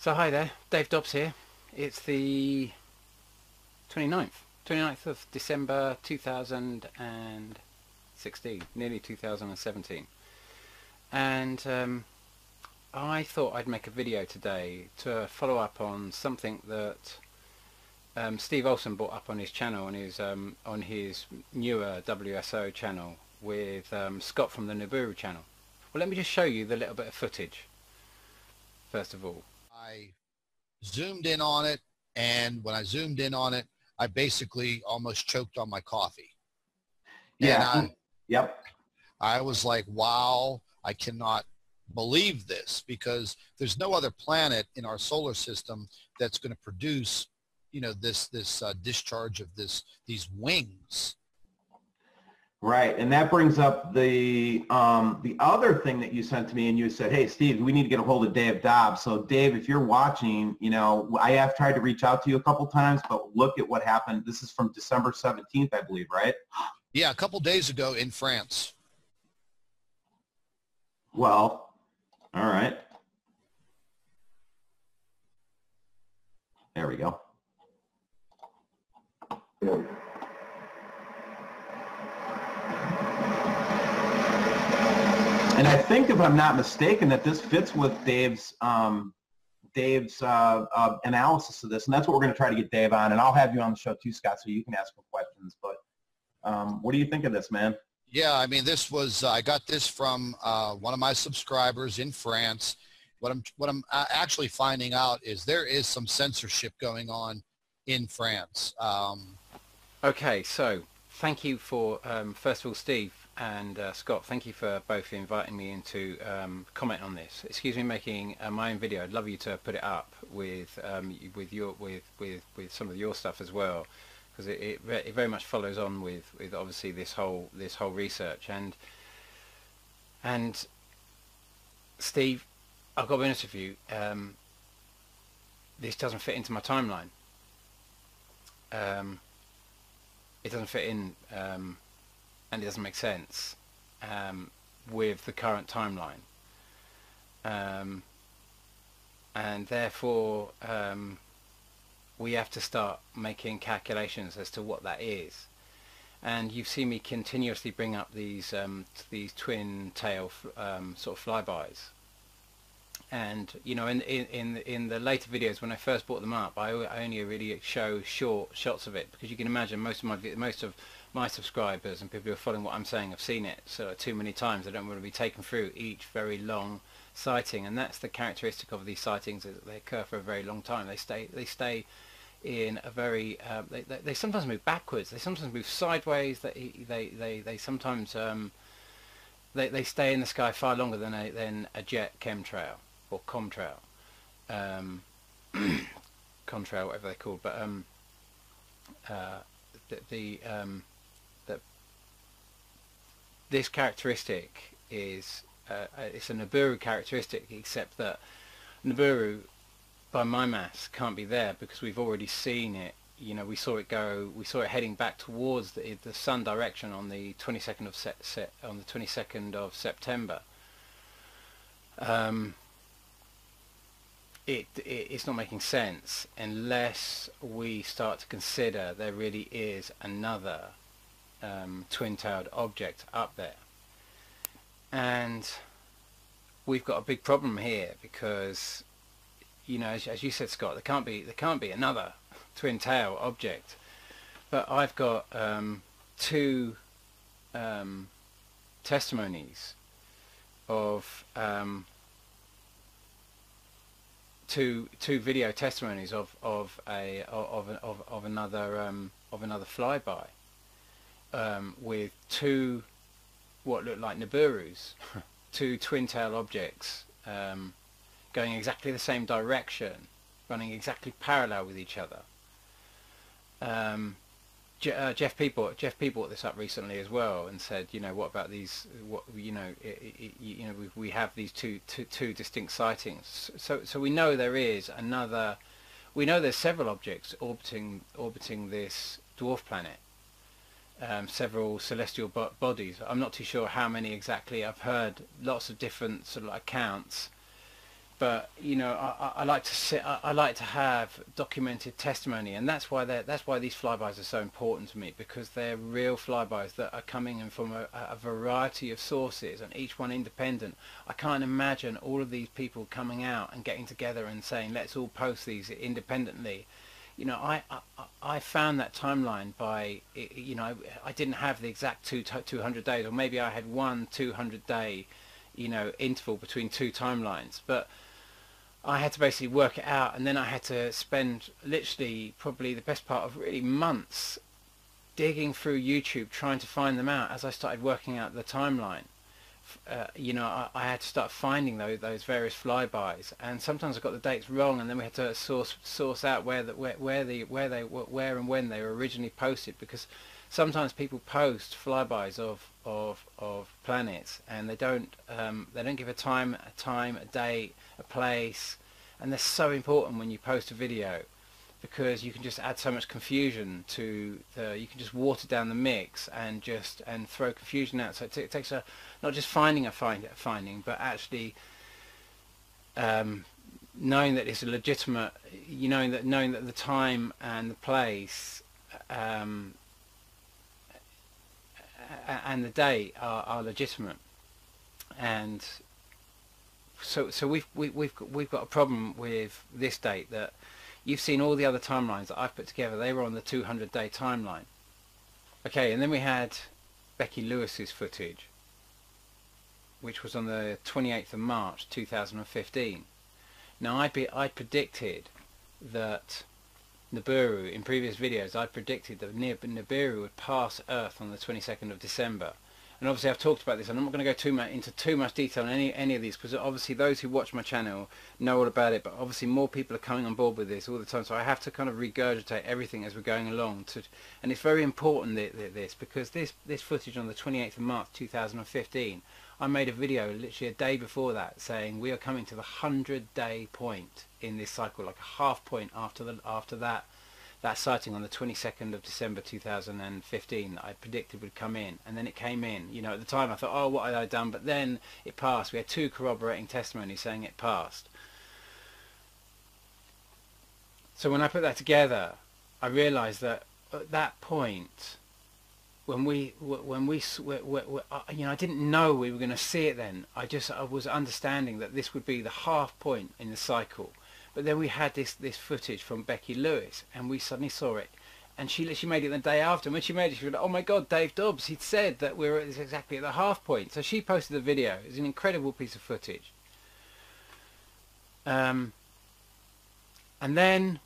So hi there, Dave Dobbs here. It's the 29th of December 2016, nearly 2017. And I thought I'd make a video today to follow up on something that Steve Olson brought up on his channel, on his newer WSO channel with Scott from the NIBIRU channel. Well, let me just show you the little bit of footage, first of all. I zoomed in on it, and when I zoomed in on it, I basically almost choked on my coffee. Yeah. And Yep. I was like, wow, I cannot believe this, because there's no other planet in our solar system that's going to produce, this discharge of these wings. Right. And that brings up the other thing that you sent to me, and you said, hey, Steve, we need to get a hold of Dave Dobbs. So Dave, if you're watching, I have tried to reach out to you a couple times, but look at what happened. This is from December 17th, I believe, right? Yeah, a couple days ago in France. Well, all right. There we go. And I think, if I'm not mistaken, that this fits with Dave's analysis of this, and that's what we're going to try to get Dave on. And I'll have you on the show too, Scott, so you can ask him questions. But what do you think of this, man? Yeah, I mean, this was I got this from one of my subscribers in France. What I'm actually finding out is there is some censorship going on in France. Okay, so thank you for first of all, Steve and Scott, thank you for both inviting me in to comment on this. Excuse me making my own video. I'd love you to put it up with some of your stuff as well, because it very much follows on with obviously this whole research. And Steve, I've got to be honest with you, this doesn't fit into my timeline. It doesn't fit in, and it doesn't make sense with the current timeline, and therefore we have to start making calculations as to what that is. And you've seen me continuously bring up these twin tail sort of flybys. And in the later videos, when I first brought them up, I only really show short shots of it, because you can imagine most of my subscribers and people who are following what I'm saying have seen it so too many times. They don't want to be taken through each very long sighting, and that's the characteristic of these sightings, is that they occur for a very long time. They stay in a very they sometimes move backwards, they sometimes move sideways, they sometimes they stay in the sky far longer than a jet chemtrail or comtrail, contrail, whatever they're called. But this characteristic is it's a Nibiru characteristic, except that Nibiru, by my maths, can't be there because we've already seen it. We saw it heading back towards the sun direction on the 22nd of September. It's not making sense unless we start to consider there really is another twin-tailed object up there. And we've got a big problem here, because as you said, Scott, there can't be another twin tail object. But I've got two testimonies of two video testimonies of another flyby with two what look like Nibirus, two twin tail objects going exactly the same direction, running exactly parallel with each other. Jeff P brought this up recently as well, and said, what about these? We have these two distinct sightings. So we know there is another. We know there's several objects orbiting this dwarf planet. Several celestial bodies. I'm not too sure how many exactly. I've heard lots of different sort of accounts. But you know, I like to sit. I like to have documented testimony, and that's why these flybys are so important to me, because they're real flybys that are coming in from a variety of sources, and each one independent. I can't imagine all of these people coming out and getting together and saying, let's all post these independently. You know, I found that timeline by, you know, I didn't have the exact 200 days, or maybe I had one 200-day, you know, interval between two timelines, but I had to basically work it out, and then I had to spend literally probably the best part of really months digging through YouTube trying to find them out as I started working out the timeline. You know, I had to start finding those various flybys, and sometimes I got the dates wrong, and then we had to source out where and when they were originally posted, because sometimes people post flybys of planets, and they don't give a time, a date, a place, and they're so important when you post a video, because you can just add so much confusion to you can just water down the mix and throw confusion out. So it takes not just finding a finding, but actually knowing that it's a legitimate, knowing that the time and the place and the date are legitimate. And so we've got a problem with this date, that you've seen all the other timelines that I've put together. They were on the 200-day timeline. Okay, and then we had Becky Lewis's footage, which was on the 28th of March 2015. Now I predicted that NIBIRU, in previous videos, I predicted that NIBIRU would pass Earth on the 22nd of December. And obviously I've talked about this, and I'm not going to go into too much detail on any of these, because obviously those who watch my channel know all about it, but obviously more people are coming on board with this all the time, so I have to kind of regurgitate everything as we're going along. And it's very important this, because this footage on the 28th of March 2015, I made a video literally a day before that saying we are coming to the 100-day point in this cycle, like a half point after that sighting on the 22nd of December 2015 that I predicted would come in, and then it came in. You know, at the time I thought, oh, what had I done? But then it passed. We had two corroborating testimonies saying it passed. So when I put that together, I realized that at that point, when we you know, I didn't know we were going to see it then. I was understanding that this would be the half point in the cycle. But then we had this footage from Becky Lewis, and we suddenly saw it, and she made it the day after. And when she made it, she was like, oh my God, Dave Dobbs, he'd said that we were exactly at the half point. So she posted the video. It was an incredible piece of footage. And then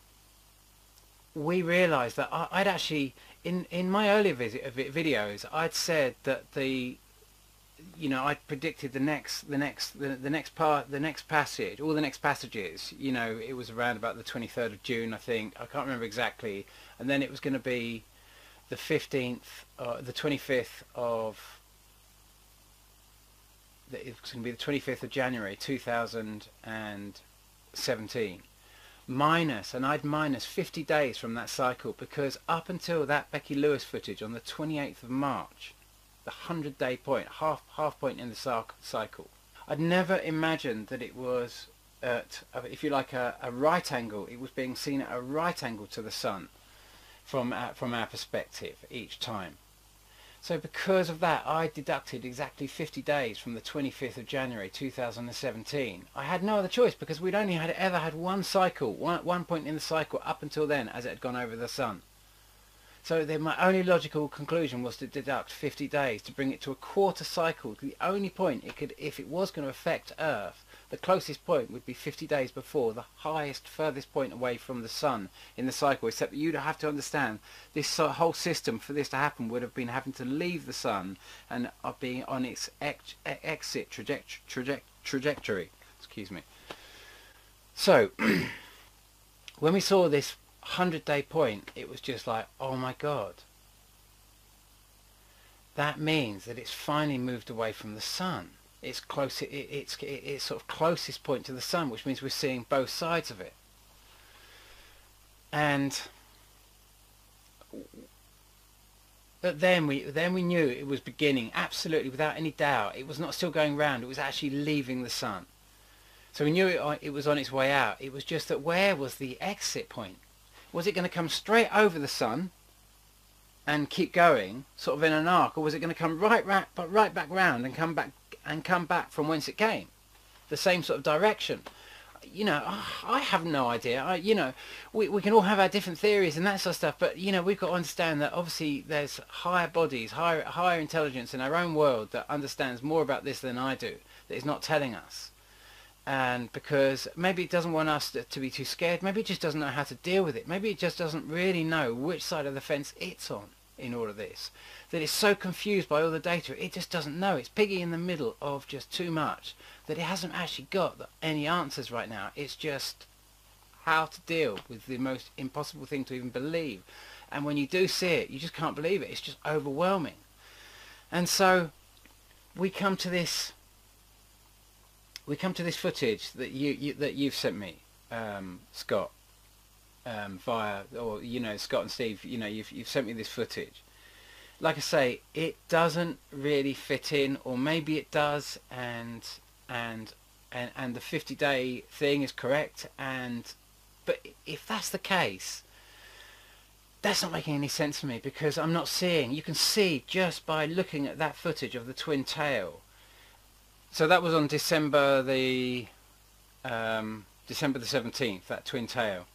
we realized that I'd actually, in my earlier videos, I'd said that you know, I predicted the next passage, all the next passages. You know, it was around about the 23rd of June, I think. I can't remember exactly. And then it was going to be the 15th, the 25th of. It was going to be the 25th of January 2017. I'd minus 50 days from that cycle, because up until that Becky Lewis footage on the 28th of March. The 100-day point, half point in the cycle, I'd never imagined that it was at, if you like, a right angle. It was being seen at a right angle to the sun from our perspective each time. So because of that, I deducted exactly 50 days from the 25th of January 2017. I had no other choice, because we'd only ever had one cycle, one point in the cycle up until then, as it had gone over the sun. So then my only logical conclusion was to deduct 50 days to bring it to a quarter cycle. The only point it could, if it was going to affect Earth, the closest point would be 50 days before the furthest point away from the sun in the cycle. Except that you'd have to understand, this whole system, for this to happen, would have been having to leave the sun and being on its exit trajectory. Excuse me. So when we saw this 100-day point, it was just like, oh my God, that means that it's finally moved away from the sun. It's close. It's sort of closest point to the sun, which means we're seeing both sides of it. And but then we knew it was beginning, absolutely, without any doubt. It was not still going round. It was actually leaving the sun. So we knew it was on its way out. It was just that where was the exit point? Was it going to come straight over the sun and keep going, sort of in an arc, or was it going to come right back round and come back from whence it came, the same sort of direction? You know, I have no idea. You know, we can all have our different theories and that sort of stuff, but you know, we've got to understand that obviously there's higher bodies, higher intelligence in our own world that understands more about this than I do, that is not telling us. And because maybe it doesn't want us to be too scared, maybe it just doesn't know how to deal with it, maybe it just doesn't really know which side of the fence it's on in all of this, that it's so confused by all the data, it just doesn't know. It's piggy in the middle of just too much, that it hasn't actually got any answers right now. It's just how to deal with the most impossible thing to even believe. And when you do see it, you just can't believe it. It's just overwhelming. And so we come to this footage that you've sent me, Scott, via, or you know, Scott and Steve, you know, you've sent me this footage. Like I say, it doesn't really fit in, or maybe it does, and the 50-day thing is correct, but if that's the case, that's not making any sense to me, because I'm not seeing. You can see just by looking at that footage of the twin tail. So that was on December the 17th, that twin tail.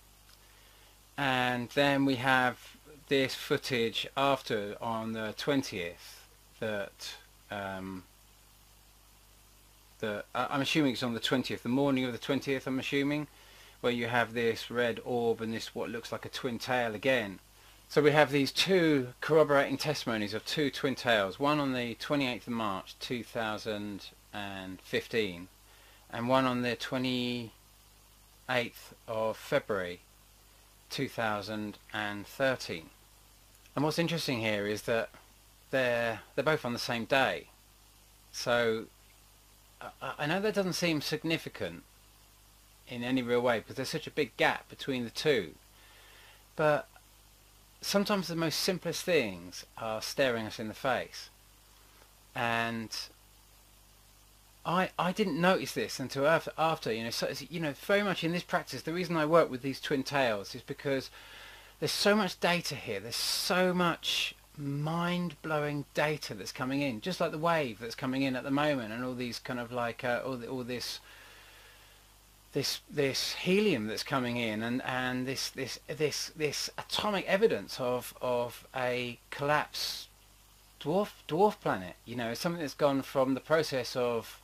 And then we have this footage after on the 20th that I'm assuming it's on the 20th, the morning of the 20th, I'm assuming, where you have this red orb and this what looks like a twin tail again. So we have these two corroborating testimonies of two twin tails, one on the 28th of March 2015 and one on the 28th of February 2013. And what's interesting here is that they're both on the same day. So I know that doesn't seem significant in any real way because there's such a big gap between the two, but sometimes the most simplest things are staring us in the face. And I didn't notice this until after, you know. So, you know, very much in this practice, the reason I work with these twin tails is because there's so much data here. There's so much mind-blowing data that's coming in, just like the wave that's coming in at the moment, and all these kind of like all this helium that's coming in, and this atomic evidence of a collapsed dwarf planet. You know, something that's gone from the process of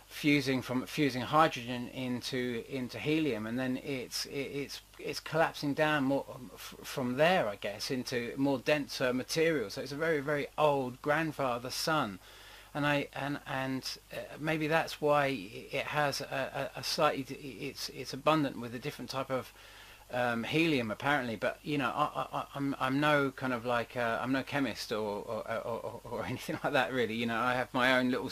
fusing hydrogen into helium, and then it's collapsing down more from there, I guess, into more denser material. So it's a very, very old grandfather sun, and maybe that's why it has a slightly, it's abundant with a different type of helium apparently. But you know, I'm no kind of like I'm no chemist or anything like that really. You know, I have my own little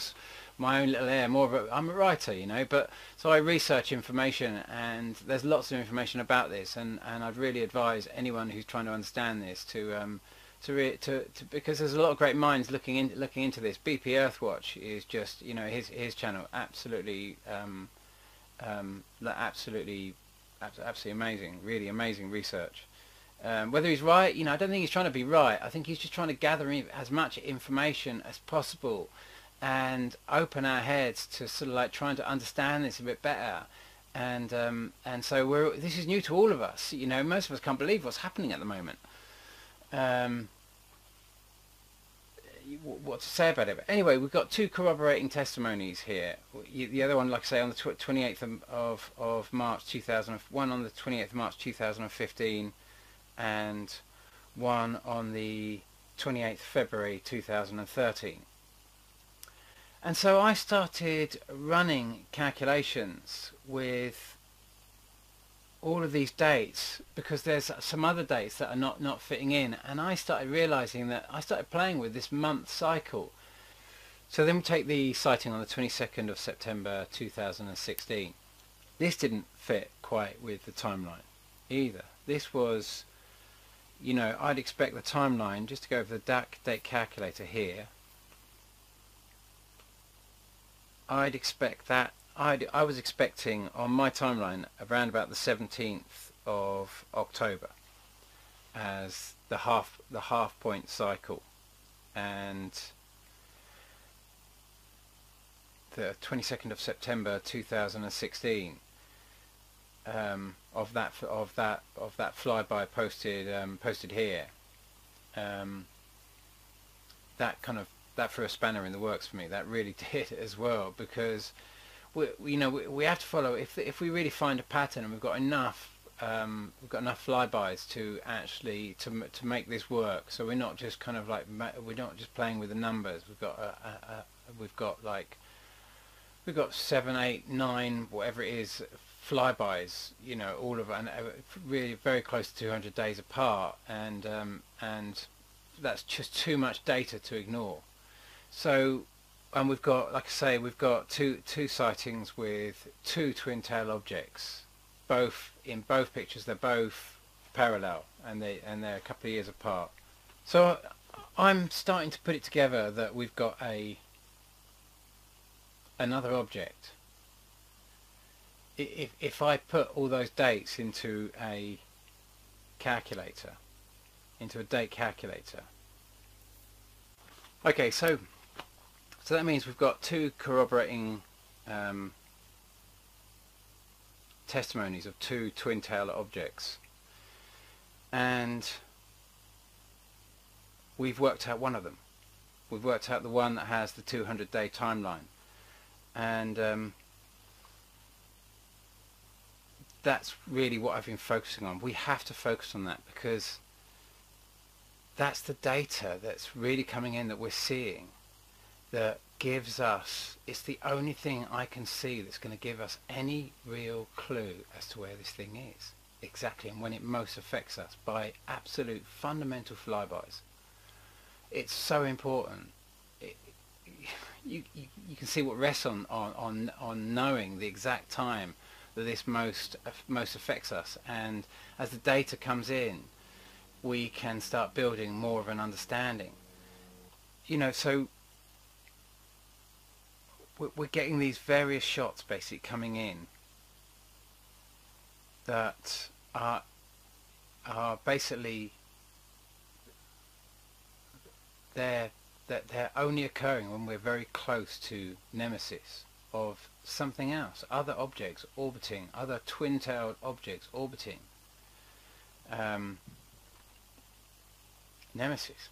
air, I'm a writer, you know. But so I research information, and there's lots of information about this, and I'd really advise anyone who's trying to understand this to because there's a lot of great minds looking into this. BP Earthwatch is just, you know, his channel absolutely amazing, really amazing research. Whether he's right, you know, I don't think he's trying to be right. I think he's just trying to gather as much information as possible and open our heads to sort of like trying to understand this a bit better. And so this is new to all of us. You know, most of us can't believe what's happening at the moment. What to say about it? But anyway, we've got two corroborating testimonies here. The other one, like I say, on the 28th of March 2001, on the 28th of March 2015, and one on the 28th February 2013. And so I started running calculations with all of these dates, because there's some other dates that are not fitting in, and I started realizing that I started playing with this month cycle. So then we take the sighting on the 22nd of September 2016. This didn't fit quite with the timeline either. This was, you know, I'd expect the timeline, just to go over the date calculator here, I'd expect that I was expecting on my timeline around about the 17th of October as the half point cycle, and the 22nd of September 2016 of that flyby posted here. That threw a spanner in the works for me. That really did as well, because we have to follow. If we really find a pattern and we've got enough flybys to actually to make this work, so we're not just kind of like, we're not just playing with the numbers. We've got 7, 8, 9, whatever it is, flybys, all of, and really very close to 200 days apart, and that's just too much data to ignore. So, and we've got, like I say, we've got two sightings with 2 twin tail objects, in both pictures. They're both parallel, and they're a couple of years apart. So I'm starting to put it together that we've got another object. If I put all those dates into a calculator, into a date calculator. Okay, so that means we've got 2 corroborating testimonies of 2 twin tail objects, and we've worked out one of them. We've worked out the one that has the 200-day timeline, and that's really what I've been focusing on. We have to focus on that, because that's the data that's really coming in, that we're seeing, that gives us, it's the only thing I can see that's going to give us any real clue as to where this thing is exactly, and when it most affects us, by absolute fundamental flybys. It's so important. You can see what rests on knowing the exact time that this most affects us, and as the data comes in, we can start building more of an understanding. So we're getting these various shots basically coming in that are basically, they're only occurring when we're very close to nemesis of something else, other objects orbiting, other twin-tailed objects orbiting nemesis.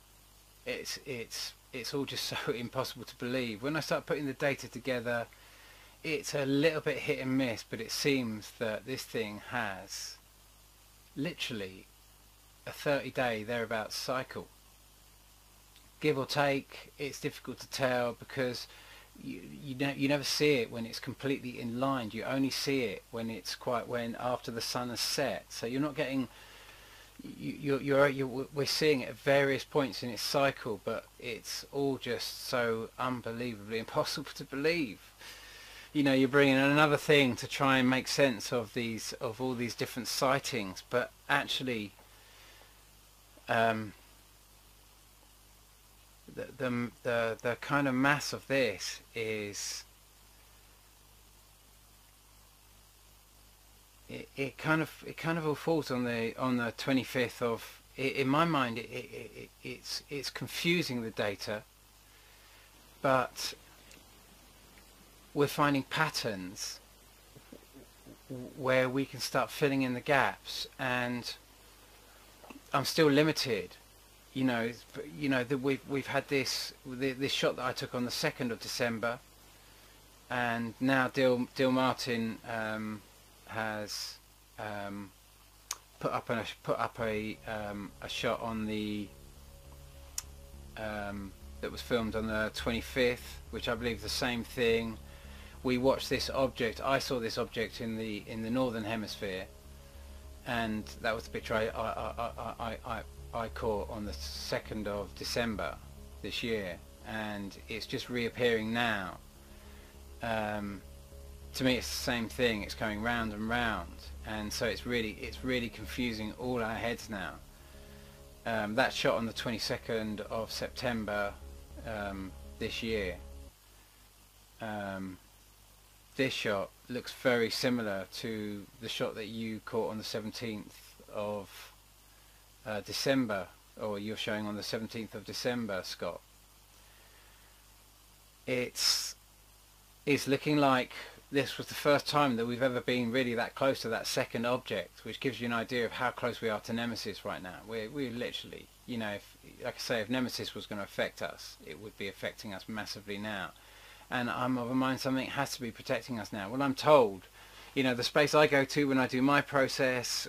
It's all just so impossible to believe. When I start putting the data together, it's a little bit hit and miss, but it seems that this thing has literally a 30-day thereabouts cycle, give or take. It's difficult to tell, because you never see it when it's completely in line. You only see it when it's after the sun has set. So you're not getting, we're seeing it at various points in its cycle, but it's all just so unbelievably impossible to believe. You're bringing in another thing to try and make sense of all these different sightings, but actually the kind of mass of this is, it kind of all falls on the 25th of, in my mind, it's confusing, the data, but we're finding patterns where we can start filling in the gaps, and I'm still limited. That we've had this shot that I took on the 2nd of December, and now Dill Martin has put up a shot on the that was filmed on the 25th, which I believe is the same thing. We watched this object. I saw this object in the northern hemisphere, and that was the picture I caught on the 2nd of December this year, and it's just reappearing now. To me, it's the same thing. It's going round and round, and so it's really confusing all our heads now. That shot on the 22nd of September this year. this shot looks very similar to the shot that you caught on the 17th of December, or you're showing on the 17th of December, Scott. It's looking like this was the first time that we've ever been really that close to that second object, which gives you an idea of how close we are to Nemesis right now. We're literally, you know, like I say, if Nemesis was going to affect us, it would be affecting us massively now. And I'm of a mind something has to be protecting us now. Well, I'm told, you know, the space I go to when I do my process,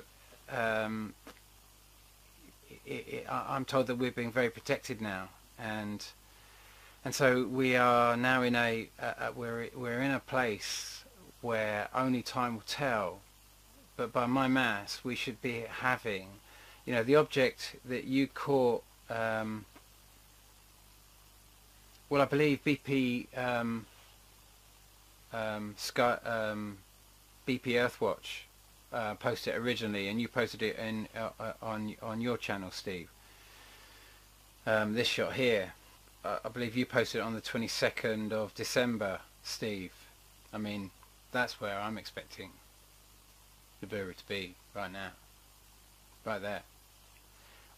I'm told that we're being very protected now, and so we are now in we're in a place where only time will tell. But by my maths, we should be having, you know, the object that you caught. Well, I believe BP BP Earthwatch posted it originally, and you posted it in on your channel, Steve. This shot here, I believe you posted it on the 22nd of December, Steve. I mean, that's where I'm expecting NIBIRU to be right now, right there,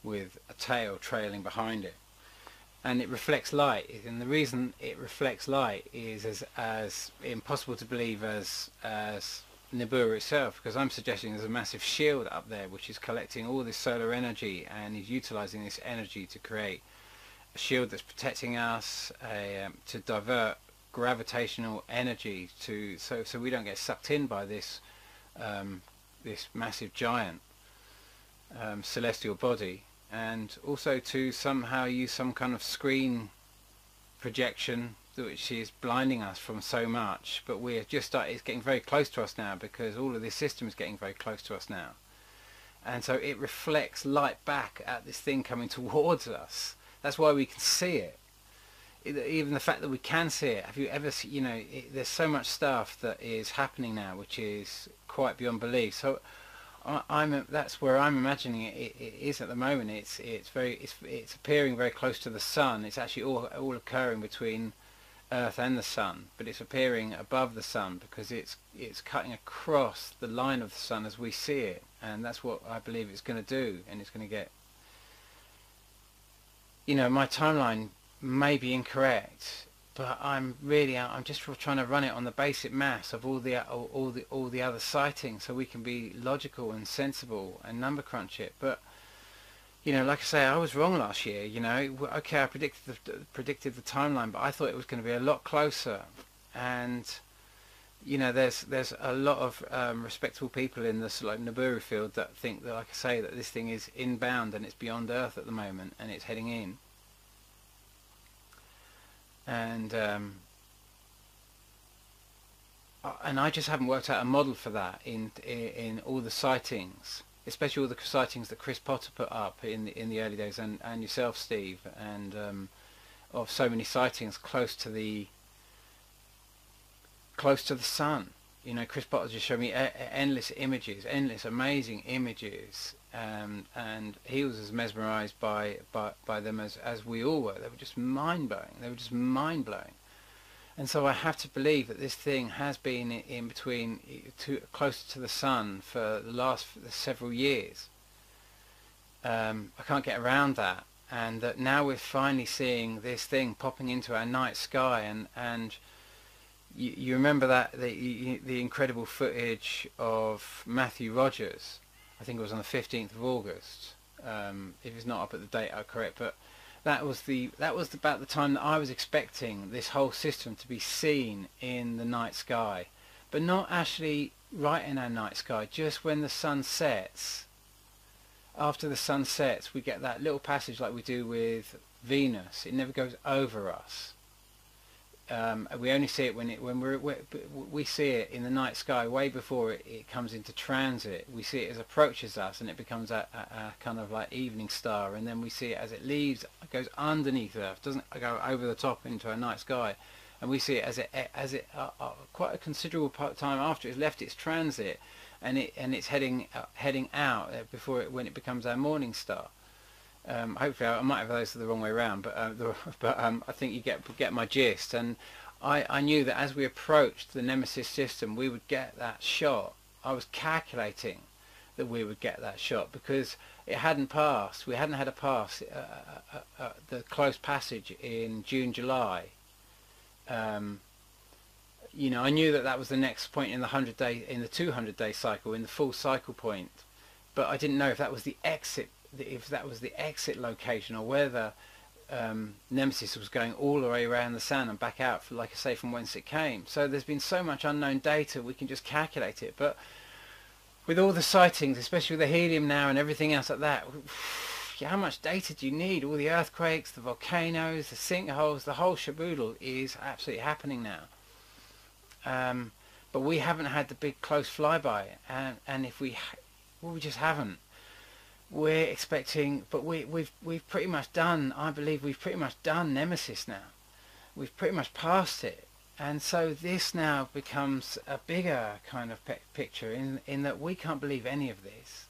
with a tail trailing behind it. And it reflects light, and the reason it reflects light is as impossible to believe as NIBIRU itself, because I'm suggesting there's a massive shield up there which is collecting all this solar energy and is utilizing this energy to create a shield that's protecting us, to divert gravitational energy so we don't get sucked in by this this massive giant celestial body. And also to somehow use some kind of screen projection which is blinding us from so much. But we're just it's getting very close to us now, because all of this system is getting very close to us now, and so it reflects light back at this thing coming towards us. That's why we can see it. Even the fact that we can see it, have you ever seen, you know, there's so much stuff that is happening now which is quite beyond belief. So that's where I'm imagining it is at the moment. It's appearing very close to the sun. It's actually all occurring between Earth and the sun, but it's appearing above the sun because it's cutting across the line of the sun as we see it, and that's what I believe it's going to do. And it's going to get, you know, my timeline may be incorrect, but I'm just trying to run it on the basic maths of all the other sightings, so we can be logical and sensible and number crunch it. But you know, like I say, I was wrong last year. You know, okay, I predicted the timeline, but I thought it was going to be a lot closer. And you know, there's a lot of respectable people in this like NIBIRU field that think that, like I say, that this thing is inbound and it's beyond Earth at the moment and it's heading in. And I just haven't worked out a model for that in all the sightings, especially all the sightings that Chris Potter put up in the early days, and yourself, Steve, and of so many sightings close to the sun. You know, Chris Potter just showed me endless images, endless amazing images, and he was as mesmerized by them as we all were. They were just mind-blowing. They were just mind-blowing. And so I have to believe that this thing has been in between, closer to the sun for the last several years. I can't get around that, and that now we're finally seeing this thing popping into our night sky. And you remember that the incredible footage of Matthew Rogers, I think it was on the 15th of August, if it's not up at the date I'm correct, but that was about the time that I was expecting this whole system to be seen in the night sky, but not actually right in our night sky, just when the sun sets. After the sun sets, we get that little passage like we do with Venus. It never goes over us. We only see it when we see it in the night sky way before it comes into transit. We see it as it approaches us, and it becomes a kind of like evening star, and then we see it as it leaves, it goes underneath Earth, doesn't go over the top into a night sky, and we see it as it quite a considerable time after it's left its transit, and it's heading out when it becomes our morning star. Hopefully I might have those the wrong way around, but I think you get my gist. And I knew that as we approached the Nemesis system, we would get that shot. I was calculating that we would get that shot because it hadn't passed. We hadn't had a pass, the close passage in June, July. You know, I knew that that was the next point in the 100-day, in the 200-day cycle, in the full cycle point. But I didn't know if that was the exit, location, or whether Nemesis was going all the way around the sun and back out, like I say, from whence it came. So there's been so much unknown data, we can just calculate it. But with all the sightings, especially with the helium now and everything else like that, how much data do you need? All the earthquakes, the volcanoes, the sinkholes, the whole shaboodle is absolutely happening now. But we haven't had the big close flyby, and if we just haven't. We're expecting, but we've pretty much done, I believe we've pretty much done Nemesis now. We've pretty much passed it. And so this now becomes a bigger kind of picture in that we can't believe any of this.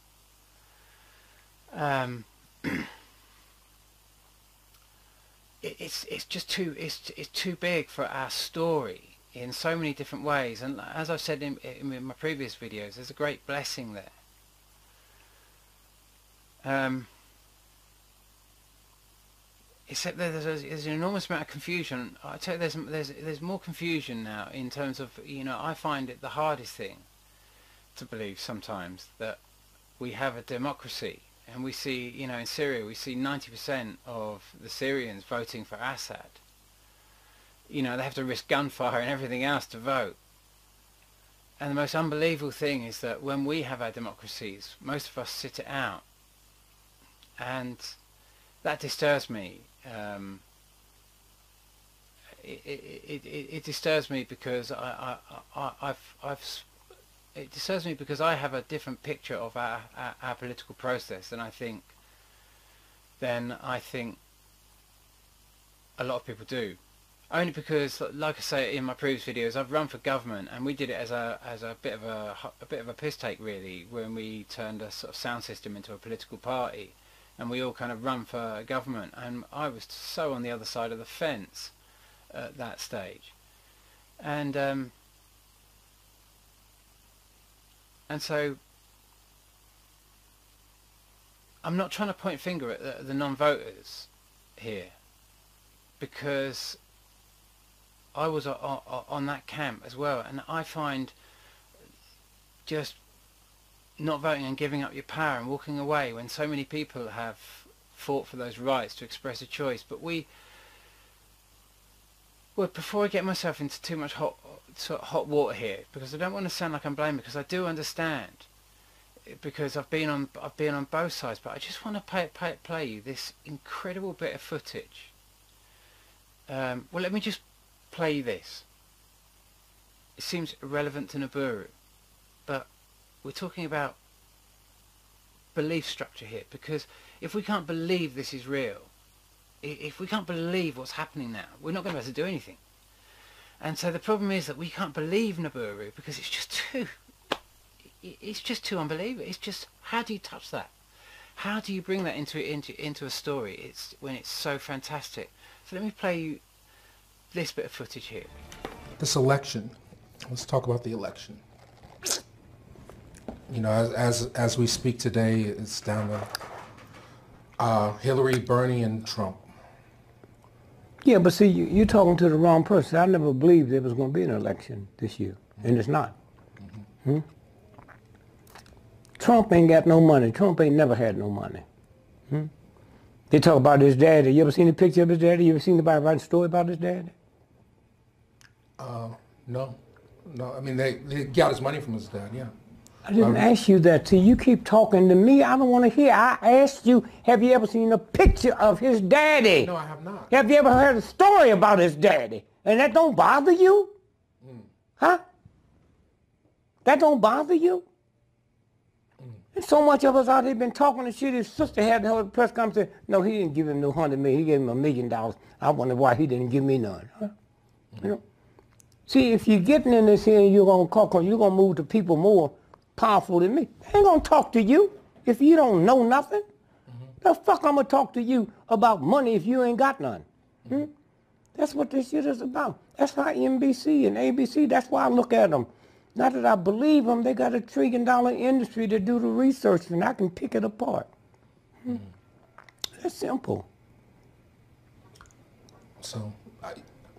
It's just too big for our story in so many different ways. And as I've said in my previous videos, there's a great blessing there. Except there's an enormous amount of confusion. I tell you, there's more confusion now in terms of, you know, I find it the hardest thing to believe sometimes that we have a democracy, and we see, you know, in Syria we see 90% of the Syrians voting for Assad. You know, they have to risk gunfire and everything else to vote. And the most unbelievable thing is that when we have our democracies, most of us sit it out. And that disturbs me. It disturbs me because it disturbs me because I have a different picture of our political process than I think a lot of people do. Only because, like I say in my previous videos, I've run for government, and we did it as a bit of a piss take, really, when we turned a sort of sound system into a political party. And we all kind of run for government, and I was so on the other side of the fence at that stage, and so I'm not trying to point a finger at the non-voters here, because I was on that camp as well, and I find just not voting and giving up your power and walking away when so many people have fought for those rights to express a choice. But well, before I get myself into too much hot water here, because I don't want to sound like I'm blaming, because I do understand, because I've been on both sides, but I just want to play you this incredible bit of footage. Well, let me just play you this. It seems irrelevant to NIBIRU, but we're talking about belief structure here, because if we can't believe this is real, if we can't believe what's happening now, we're not going to be able to do anything. And so the problem is that we can't believe NIBIRU because it's just too unbelievable. It's just, how do you touch that? How do you bring that into a story? When it's so fantastic. So let me play you this bit of footage here. This election. Let's talk about the election. You know, as we speak today, it's down to Hillary, Bernie, and Trump. Yeah, but see, you're talking to the wrong person. I never believed there was going to be an election this year, and it's not. Mm-hmm. Trump ain't got no money. Trump ain't never had no money. They talk about his daddy. You ever seen a picture of his daddy? You ever seen anybody write a story about his daddy? No. I mean, they got his money from his dad, yeah. I didn't ask you that. See, you keep talking to me. I don't want to hear. I asked you, have you ever seen a picture of his daddy? No, I have not. Have you ever heard a story about his daddy? And that don't bother you? Huh? That don't bother you? And so much of us out there been talking and shit. His sister had to hold a press conference and say, no, he didn't give him no $100 million. He gave him $1 million. I wonder why he didn't give me none. Huh? You know? See, if you're getting in this here and you're going to talk, you're going to move to people more powerful than me. I ain't gonna talk to you if you don't know nothing. The fuck I'm gonna talk to you about money if you ain't got none? That's what this shit is about. That's why NBC and ABC, that's why I look at them. Not that I believe them, they got $1 trillion industry to do the research, and I can pick it apart. That's simple. So,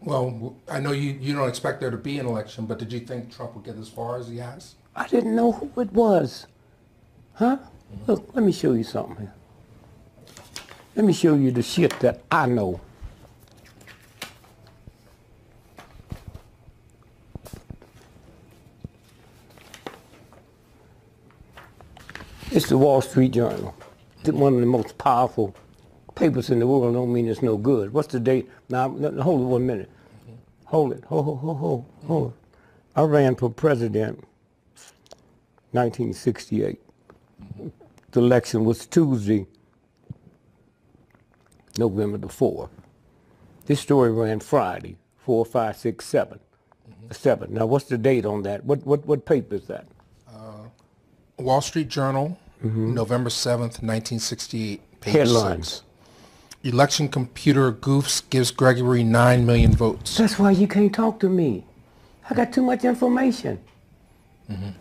well, I know you don't expect there to be an election, but did you think Trump would get as far as he has? I didn't know who it was. Huh? Look, let me show you something here. Let me show you the shit that I know. It's the Wall Street Journal. One of the most powerful papers in the world. Don't mean it's no good. What's the date? Now, hold it 1 minute. Hold it. Hold it. I ran for president 1968. The election was Tuesday, November the 4th. This story ran Friday, 4, 5, 6, 7. 7. Now, what's the date on that? What paper is that? Wall Street Journal, November 7th, 1968, page Headlines. 6. Election computer goofs gives Gregory 9 million votes. That's why you can't talk to me. I got too much information.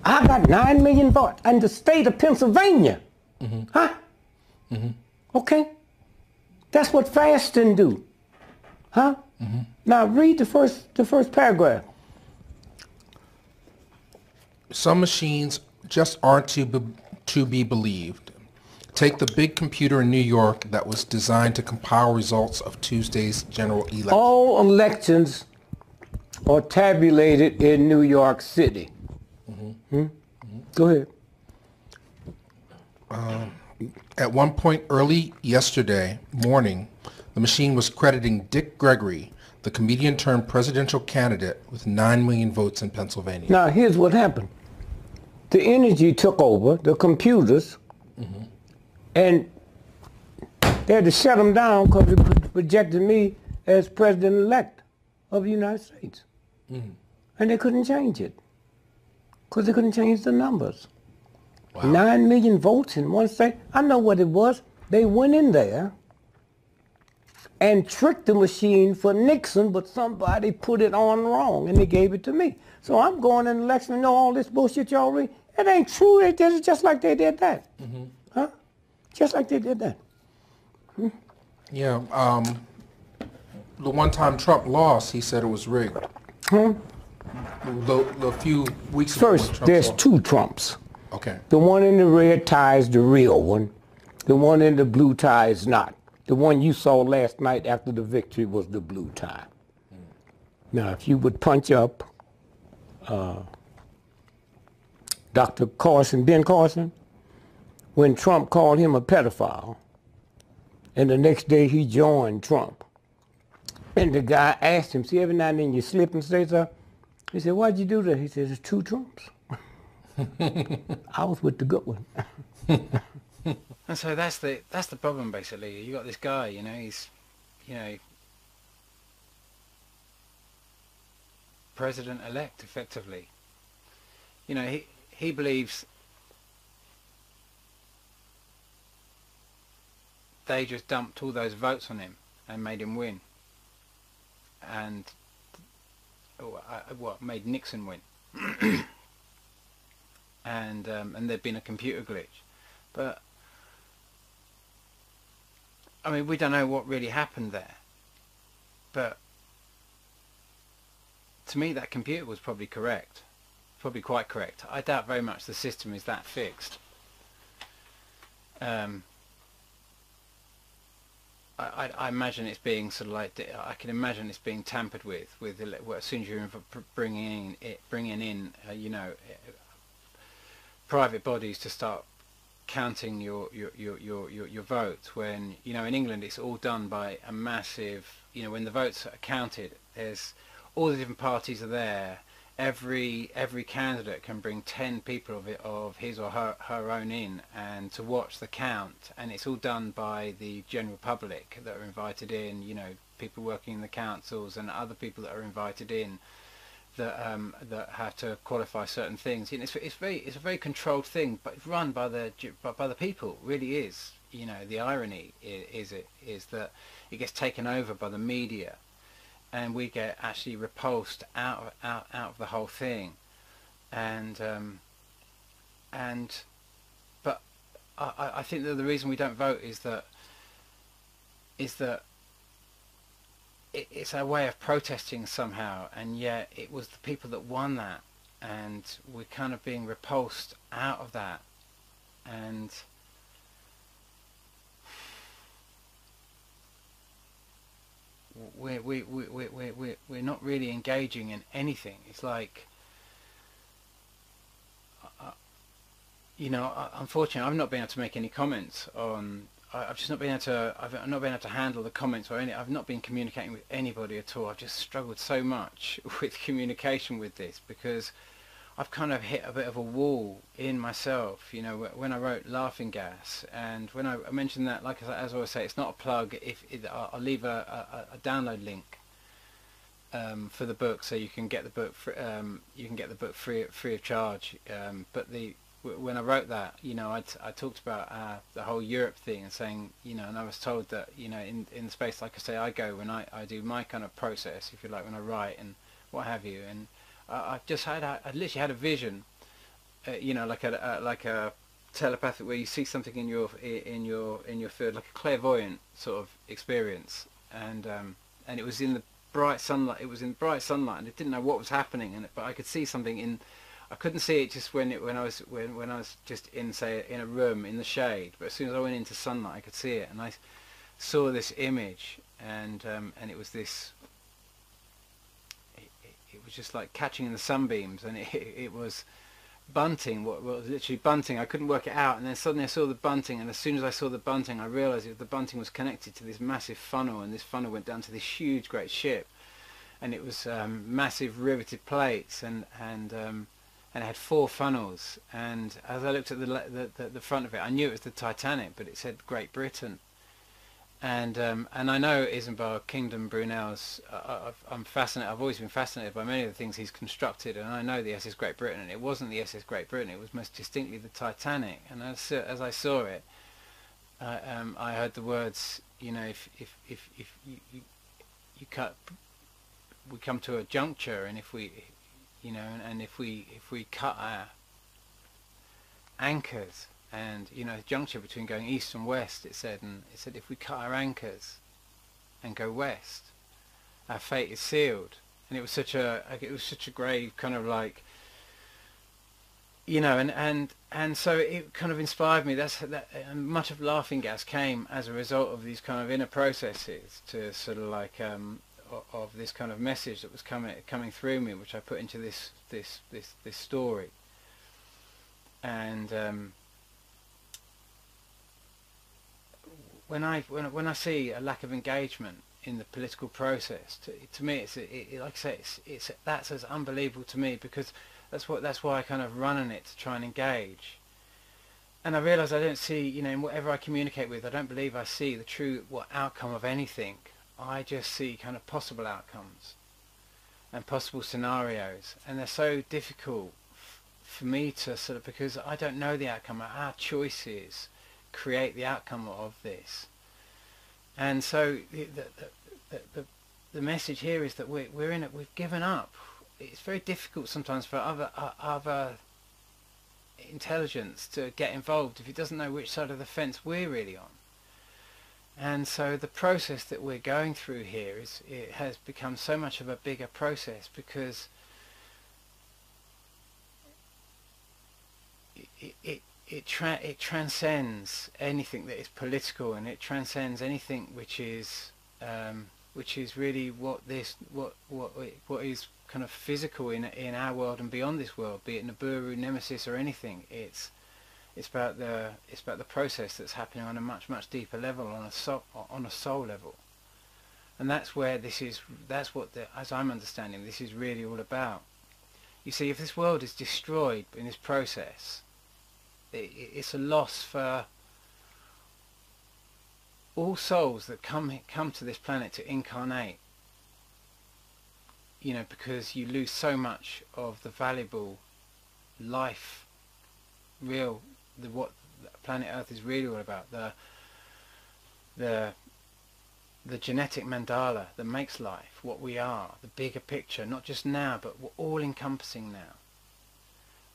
I got 9 million votes in the state of Pennsylvania. Huh? Okay? That's what fasting do. Huh? Now read the first paragraph. Some machines just aren't to be believed. Take the big computer in New York that was designed to compile results of Tuesday's general election. All elections are tabulated in New York City. Go ahead. At one point early yesterday morning, the machine was crediting Dick Gregory, the comedian turned presidential candidate, with 9 million votes in Pennsylvania. Now here's what happened. The energy took over, the computers, and they had to shut them down because it projected me as president-elect of the United States. And they couldn't change it because they couldn't change the numbers. Wow. 9 million votes in one state. I know what it was. They went in there and tricked the machine for Nixon, but somebody put it on wrong and they gave it to me. So I'm going in the election and know all this bullshit y'all read. It ain't true. They did it just like they did that. Huh? Just like they did that. Yeah. The one time Trump lost, he said it was rigged. The few weeks ago. First, there's lost. 2 Trumps. Okay. The one in the red tie is the real one. The one in the blue tie is not. The one you saw last night after the victory was the blue tie. Now, if you would punch up Dr. Carson, Ben Carson, when Trump called him a pedophile, and the next day he joined Trump. And the guy asked him, see, every now and then you slip and say something? He said, why'd you do that? He said, it's 2 Trumps. I was with the good one. And so that's the problem, basically. You got this guy, he's, president-elect, effectively. He believes they just dumped all those votes on him and made him win. And made Nixon win. And there'd been a computer glitch. But I mean, we don't know what really happened there. But to me, that computer was probably correct. Probably quite correct. I doubt very much the system is that fixed. I imagine it's being sort of like, I can imagine it's being tampered with as soon as you're bringing in private bodies to start counting your votes. When in England it's all done by a massive, when the votes are counted, there's all the different parties are there. Every candidate can bring 10 people of his or her own in and to watch the count, and it's all done by the general public that are invited in, people working in the councils and other people that are invited in that have to qualify certain things. It's a very controlled thing, but it's run by the people. It really is. The irony is that it gets taken over by the media. and we get actually repulsed out of the whole thing. And but I think that the reason we don't vote is that it's our way of protesting somehow, and yet it was the people that won that, and we're kind of being repulsed out of that. And we're not really engaging in anything. It's like, you know, unfortunately, I've not been able to make any comments on. I've just not been able to. I've not been able to handle the comments or any. I've not been communicating with anybody at all. I've just struggled so much with communication with this, because I've kind of hit a bit of a wall in myself. You know, when I wrote Laughing Gas, and when I mentioned that, like as I always say, it's not a plug. I'll leave a download link for the book, so you can get the book. You can get the book free of charge. But when I wrote that, you know, I talked about the whole Europe thing, and saying, you know, and I was told that, you know, in the space, like I say, I go when I do my kind of process, if you like, when I write and what have you, and I literally had a vision, you know, like a telepathic, where you see something in your field, like a clairvoyant sort of experience, and it was in the bright sunlight. It was in bright sunlight, and I didn't know what was happening, but I could see something in. I couldn't see it just when I was just in, say, in a room in the shade, but as soon as I went into sunlight, I could see it, and I saw this image, and it was this. It was just like catching in the sunbeams, and it was bunting. What was literally bunting? I couldn't work it out, and then suddenly I saw the bunting, and as soon as I saw the bunting, I realised the bunting was connected to this massive funnel, and this funnel went down to this huge, great ship, and it was massive riveted plates, and it had 4 funnels, and as I looked at the front of it, I knew it was the Titanic, but it said Great Britain, and I know Isambard Kingdom Brunel's. I'm fascinated. I've always been fascinated by many of the things he's constructed, and I know the SS Great Britain, and it wasn't the SS Great Britain. It was most distinctly the Titanic. And as I saw it, I heard the words, you know, if you cut, we come to a juncture, and if we, you know, and if we cut our anchors, and, you know, juncture between going east and west, it said if we cut our anchors and go west, our fate is sealed. And it was such a grave kind of, like, you know, and so it kind of inspired me. And much of Laughing Gas came as a result of these kind of inner processes, to sort of like of this kind of message that was coming through me, which I put into this story. And when I see a lack of engagement in the political process, to me, like I say, that's as unbelievable to me, because that's why I kind of run on it, to try and engage. And I realise I don't see, you know, in whatever I communicate with, I don't believe I see the true outcome of anything. I just see kind of possible outcomes and possible scenarios, and they're so difficult for me to sort of, because I don't know the outcome. Our choices create the outcome of this, and so the message here is that we're in it. We've given up. It's very difficult sometimes for other intelligence to get involved if it doesn't know which side of the fence we're really on. And so the process that we're going through here it has become so much of a bigger process, because it transcends anything that is political, and it transcends anything which is really what is kind of physical in our world and beyond this world, be it NIBIRU, Nemesis, or anything. It's about the process that's happening on a much deeper level, on a soul level, and that's what as I'm understanding, this is really all about. You see, if this world is destroyed in this process, it's a loss for all souls that come to this planet to incarnate. You know, because you lose so much of the valuable life, what planet Earth is really all about. The the genetic mandala that makes life, what we are, the bigger picture, not just now, but we're all encompassing now.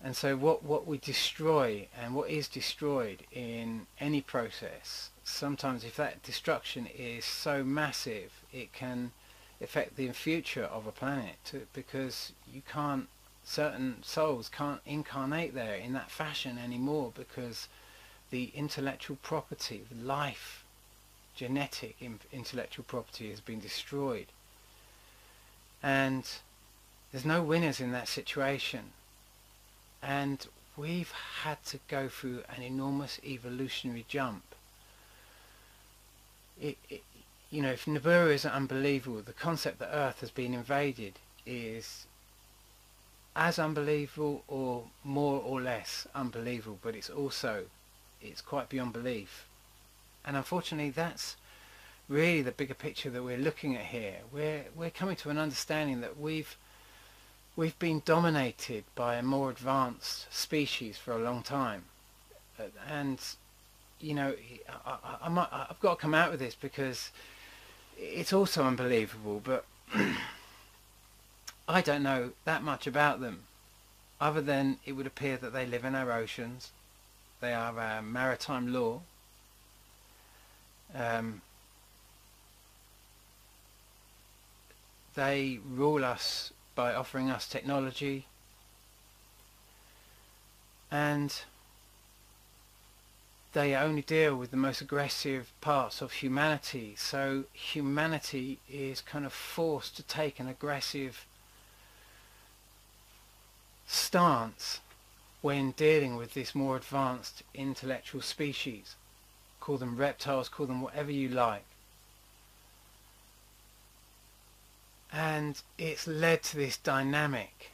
And so what we destroy and what is destroyed in any process, sometimes if that destruction is so massive, it can affect the future of a planet, because you can't, certain souls can't incarnate there in that fashion anymore, because the intellectual property, the life, genetic intellectual property has been destroyed. And there's no winners in that situation. And we've had to go through an enormous evolutionary jump. You know, if NIBIRU isn't unbelievable, the concept that Earth has been invaded is as unbelievable, or more or less unbelievable, but it's quite beyond belief. And unfortunately, that's really the bigger picture that we're looking at here. We're coming to an understanding that we've been dominated by a more advanced species for a long time. And you know, I've got to come out with this because it's also unbelievable, but I don't know that much about them, other than it would appear that they live in our oceans. They are our maritime law. They rule us by offering us technology, and they only deal with the most aggressive parts of humanity. So humanity is kind of forced to take an aggressive stance when dealing with this more advanced intellectual species. Call them reptiles, call them whatever you like. And it's led to this dynamic.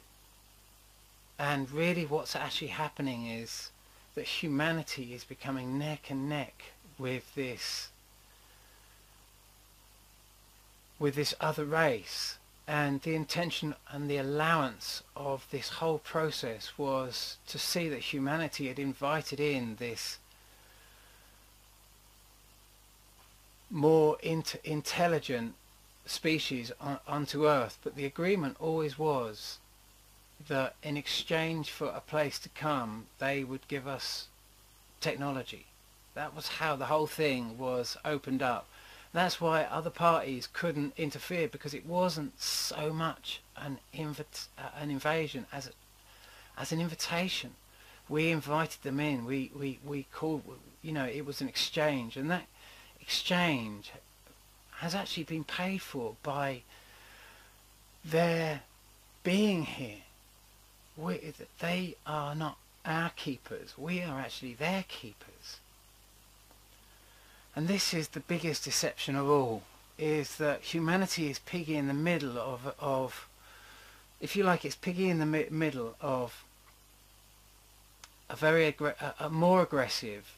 And really what's actually happening is that humanity is becoming neck and neck with this other race. And the intention and the allowance of this whole process was to see that humanity had invited in this more intelligent species onto Earth, but the agreement always was that in exchange for a place to come, they would give us technology. That was how the whole thing was opened up. That's why other parties couldn't interfere, because it wasn't so much an invasion as an invitation. We invited them in. We called, you know, it was an exchange, and that exchange has actually been paid for by their being here. They are not our keepers. We are actually their keepers. And this is the biggest deception of all, is that humanity is piggy in the middle of if you like, it's piggy in the middle of a more aggressive,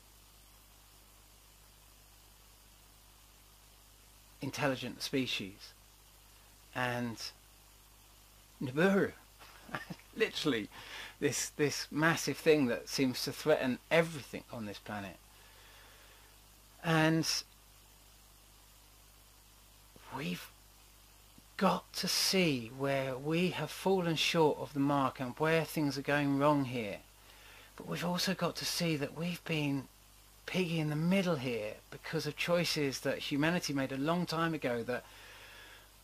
intelligent species. And NIBIRU, literally this massive thing that seems to threaten everything on this planet. And we've got to see where we have fallen short of the mark and where things are going wrong here. But we've also got to see that we've been piggy in the middle here because of choices that humanity made a long time ago that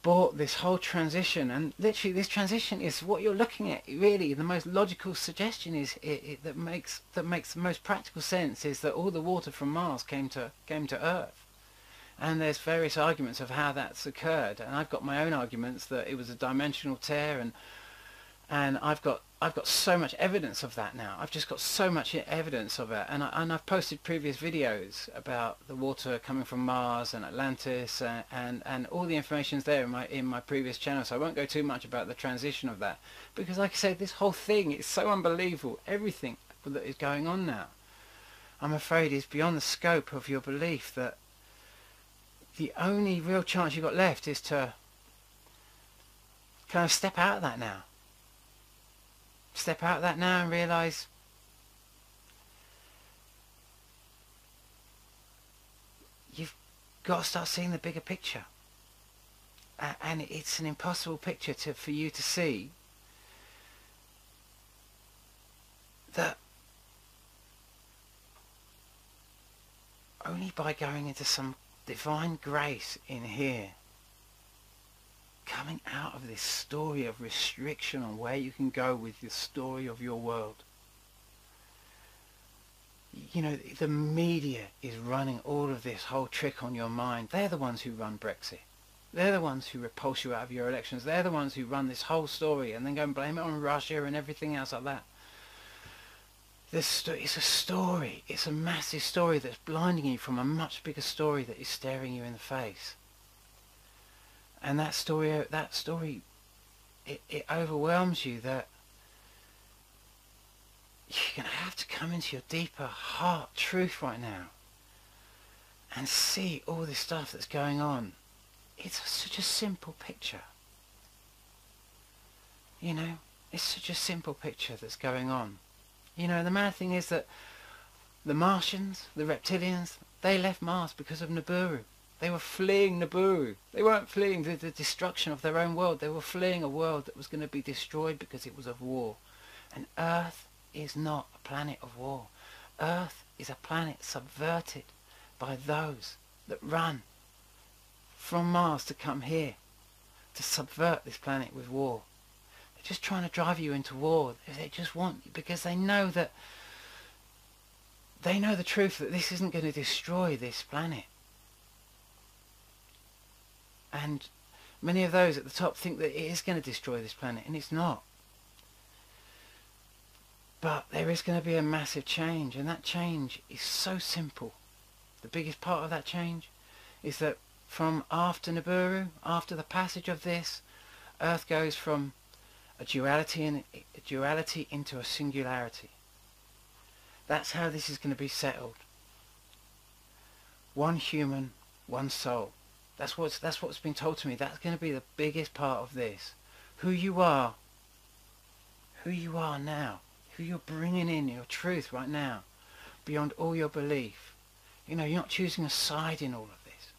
brought this whole transition. And literally this transition is what you're looking at. Really, the most logical suggestion is that makes the most practical sense is that all the water from Mars came to Earth. And there's various arguments of how that's occurred, and I've got my own arguments that it was a dimensional tear, and I've got so much evidence of that now. I've just got so much evidence of it, and I've posted previous videos about the water coming from Mars and Atlantis, and all the information's there in my previous channel. So I won't go too much about the transition of that, because like I said, this whole thing is so unbelievable. Everything that is going on now, I'm afraid, is beyond the scope of your belief. That the only real chance you've got left is to kind of step out of that now. Step out of that now and realise got to start seeing the bigger picture. And it's an impossible picture for you to see that only by going into some divine grace in here, coming out of this story of restriction on where you can go with the story of your world. You know, the media is running all of this whole trick on your mind. They're the ones who run Brexit. They're the ones who repulse you out of your elections. They're the ones who run this whole story and then go and blame it on Russia and everything else like that. It's a story. It's a massive story that's blinding you from a much bigger story that is staring you in the face. And that story, it overwhelms you that you're going to have to come into your deeper heart truth right now and see all this stuff that's going on. It's such a simple picture. You know, it's such a simple picture that's going on. You know, the mad thing is that the Martians, the reptilians, they left Mars because of NIBIRU. They were fleeing NIBIRU. They weren't fleeing the destruction of their own world. They were fleeing a world that was going to be destroyed because it was of war. And Earth is not a planet of war. Earth is a planet subverted by those that run from Mars to come here to subvert this planet with war. They're just trying to drive you into war. They just want, because they know the truth that this isn't going to destroy this planet. And many of those at the top think that it is going to destroy this planet, and it's not. But there is going to be a massive change, and that change is so simple. The biggest part of that change is that from after NIBIRU, after the passage of this, Earth goes from a duality into a singularity. That's how this is going to be settled. One human, one soul. That's what's been told to me. That's going to be the biggest part of this. Who you are now, who you're bringing in your truth right now, beyond all your belief. You know, you're not choosing a side in all of this.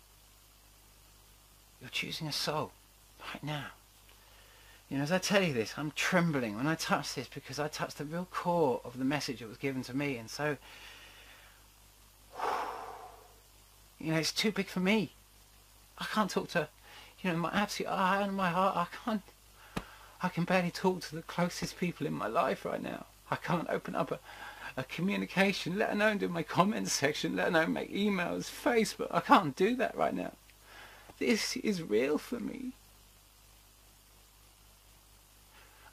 You're choosing a soul right now. You know, as I tell you this, I'm trembling when I touch this, because I touched the real core of the message that was given to me. And so, you know, it's too big for me. I can't talk to, you know, my absolute eye and my heart. I can barely talk to the closest people in my life right now. I can't open up a communication, let alone do my comments section, let alone make emails, Facebook. I can't do that right now. This is real for me.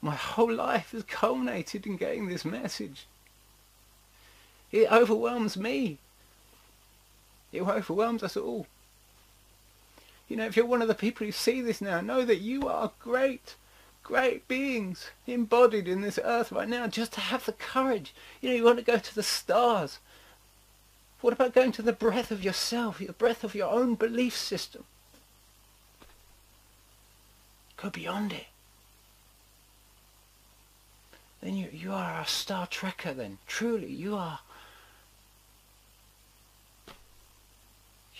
My whole life has culminated in getting this message. It overwhelms me. It overwhelms us all. You know, if you're one of the people who see this now, know that you are great beings embodied in this earth right now. Just to have the courage. You know, you want to go to the stars. What about going to the breath of yourself, the breath of your own belief system? Go beyond it. Then you are a Star Trekker then. Truly, you're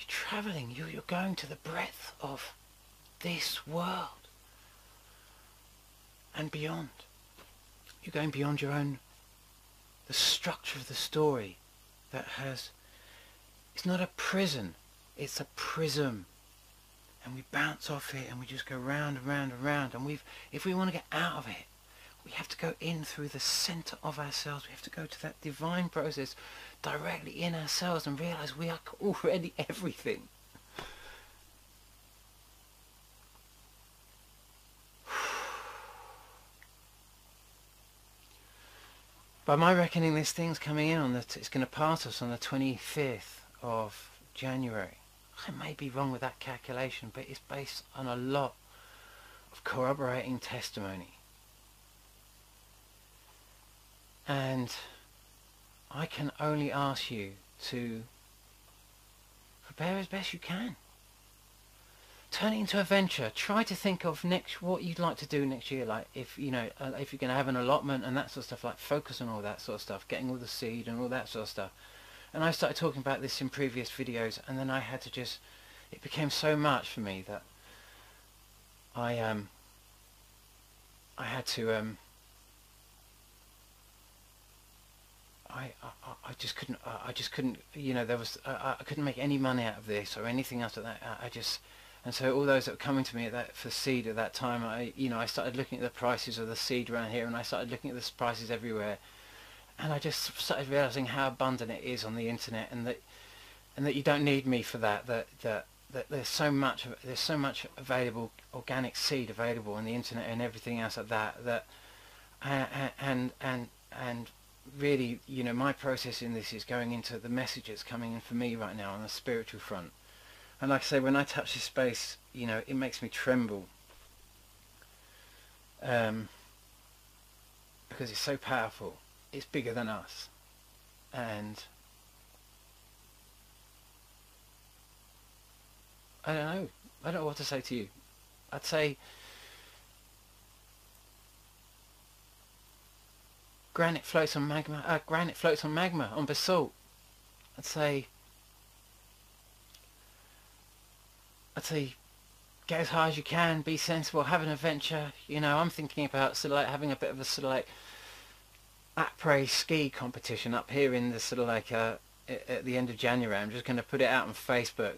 traveling. You're going to the breadth of this world and beyond. You're going beyond your own, the structure of the story that it's not a prison, it's a prism. And we bounce off it and we just go round and round and round. And if we want to get out of it, we have to go in through the center of ourselves. We have to go to that divine process directly in ourselves and realize we are already everything. By my reckoning, this thing's coming in it's going to pass us on the 25th of January. I may be wrong with that calculation, but it's based on a lot of corroborating testimony. And I can only ask you to prepare as best you can. Turn it into a venture. Try to think of what you'd like to do next year. Like if you're going to have an allotment and that sort of stuff, like focus on all that sort of stuff, getting all the seed and all that sort of stuff. And I started talking about this in previous videos, and then I had to just it became so much for me that I had to I just couldn't, you know, there was I couldn't make any money out of this or anything after that. I just, and so all those that were coming to me at that for seed at that time, I started looking at the prices of the seed around here, and I started looking at the prices everywhere, and I just started realizing how abundant it is on the internet, and that you don't need me for that. That there's so much available organic seed available on the internet and everything else like that. And really, you know, my process in this is going into the messages coming in for me right now on the spiritual front. And like I say, when I touch this space, you know, it makes me tremble, because it's so powerful. It's bigger than us, and I don't know. I don't know what to say to you. I'd say granite floats on magma. Granite floats on magma, on basalt. I'd say get as high as you can, be sensible, have an adventure. You know, I'm thinking about sort of like having a bit of a sort of like après ski competition up here in the sort of like at the end of January. I'm just going to put it out on Facebook.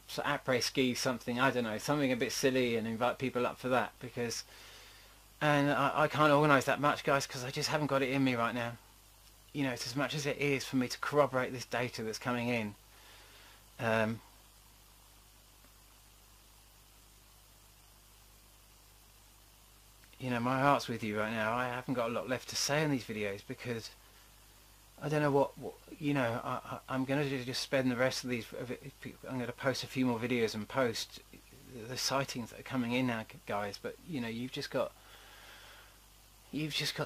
So après ski something, I don't know, something a bit silly, and invite people up for that, because, and I can't organise that much, guys, because I just haven't got it in me right now. You know, it's as much as it is for me to corroborate this data that's coming in. You know, my heart's with you right now. I haven't got a lot left to say in these videos, because I don't know what you know, I'm going to just spend the rest of these, I'm going to post a few more videos and post the sightings that are coming in now, guys, but you know, you've just got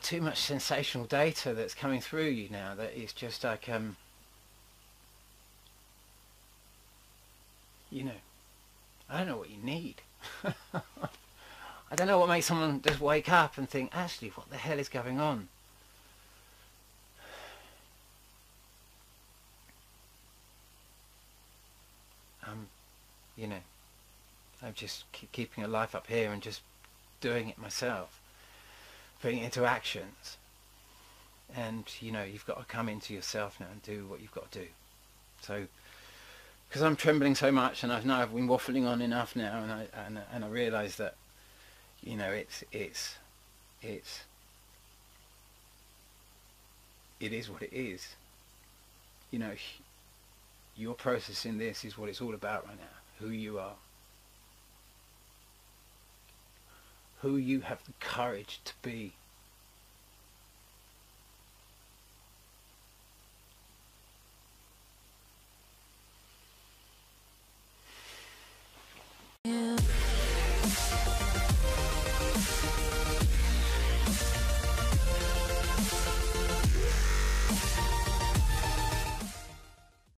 too much sensational data that's coming through you now, that is just like, you know, I don't know what you need. I don't know what makes someone just wake up and think, actually, what the hell is going on? You know, I'm just keeping a life up here and just doing it myself, putting it into actions. And you know, you've got to come into yourself now and do what you've got to do. So, because I'm trembling so much, and I've been waffling on enough now, and I realise that, you know, it is what it is. You know, your process in this is what it's all about right now. Who you are, who you have the courage to be.